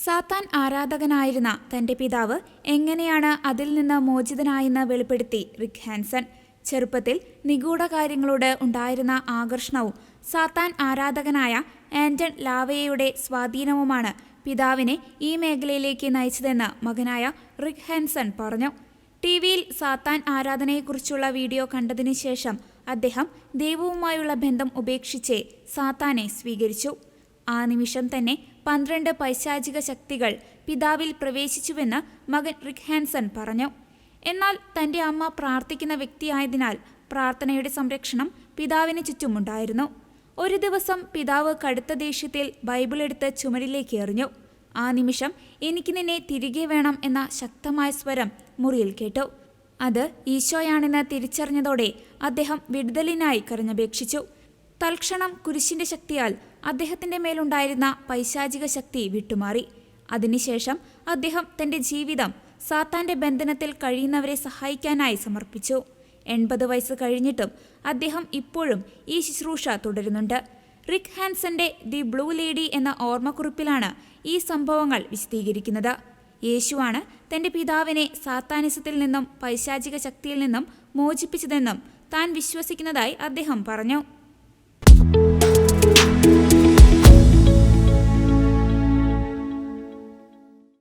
സാത്താൻ ആരാധകനായിരുന്ന തന്റെ പിതാവ് എങ്ങനെയാണ് അതിൽ നിന്ന് മോചിതനായെന്ന് വെളിപ്പെടുത്തി റിക് ഹാൻസൺ. ചെറുപ്പത്തിൽ നിഗൂഢ കാര്യങ്ങളോട് ഉണ്ടായിരുന്ന ആകർഷണവും സാത്താൻ ആരാധകനായ ആന്റൺ ലാവെയയുടെ സ്വാധീനവുമാണ് പിതാവിനെ ഈ മേഖലയിലേക്ക് നയിച്ചതെന്ന് മകനായ റിക് ഹാൻസൺ പറഞ്ഞു. ടിവിയിൽ സാത്താൻ ആരാധനയെക്കുറിച്ചുള്ള വീഡിയോ കണ്ടതിനു ശേഷം അദ്ദേഹം ദൈവവുമായുള്ള ബന്ധം ഉപേക്ഷിച്ച് സാത്താനെ സ്വീകരിച്ചു. ആ നിമിഷം തന്നെ 12 പൈശാചിക ശക്തികൾ പിതാവിൽ പ്രവേശിച്ചുവെന്ന് മകൻ റിക് ഹാൻസൺ പറഞ്ഞു. എന്നാൽ തന്റെ അമ്മ പ്രാർത്ഥിക്കുന്ന വ്യക്തിയായതിനാൽ പ്രാർത്ഥനയുടെ സംരക്ഷണം പിതാവിന് ചുറ്റുമുണ്ടായിരുന്നു. ഒരു ദിവസം പിതാവ് കടുത്ത ദേഷ്യത്തിൽ ബൈബിൾ എടുത്ത് ചുമരിലേക്ക് എറിഞ്ഞു. ആ നിമിഷം "എനിക്ക് നിന്നെ തിരികെ വേണം" എന്ന ശക്തമായ സ്വരം മുറിയിൽ കേട്ടു. അത് ഈശോയാണെന്ന് തിരിച്ചറിഞ്ഞതോടെ അദ്ദേഹം വിടുതലിനായി കരഞ്ഞപേക്ഷിച്ചു. തൽക്ഷണം കുരിശിന്റെ ശക്തിയാൽ അദ്ദേഹത്തിന്റെ മേലുണ്ടായിരുന്ന പൈശാചിക ശക്തി വിട്ടുമാറി. അതിനുശേഷം അദ്ദേഹം തന്റെ ജീവിതം സാത്താന്റെ ബന്ധനത്തിൽ കഴിയുന്നവരെ സഹായിക്കാനായി സമർപ്പിച്ചു. 80 വയസ്സ് കഴിഞ്ഞിട്ടും അദ്ദേഹം ഇപ്പോഴും ഈ ശുശ്രൂഷ തുടരുന്നുണ്ട്. റിക് ഹാൻസന്റെ ദി ബ്ലൂ ലേഡി എന്ന ഓർമ്മക്കുറിപ്പിലാണ് ഈ സംഭവങ്ങൾ വിശദീകരിക്കുന്നത്. യേശുവാണ് തന്റെ പിതാവിനെ സാത്താനിസത്തിൽ നിന്നും പൈശാചിക ശക്തിയിൽ നിന്നും മോചിപ്പിച്ചതെന്നും താൻ വിശ്വസിക്കുന്നതായി അദ്ദേഹം പറഞ്ഞു.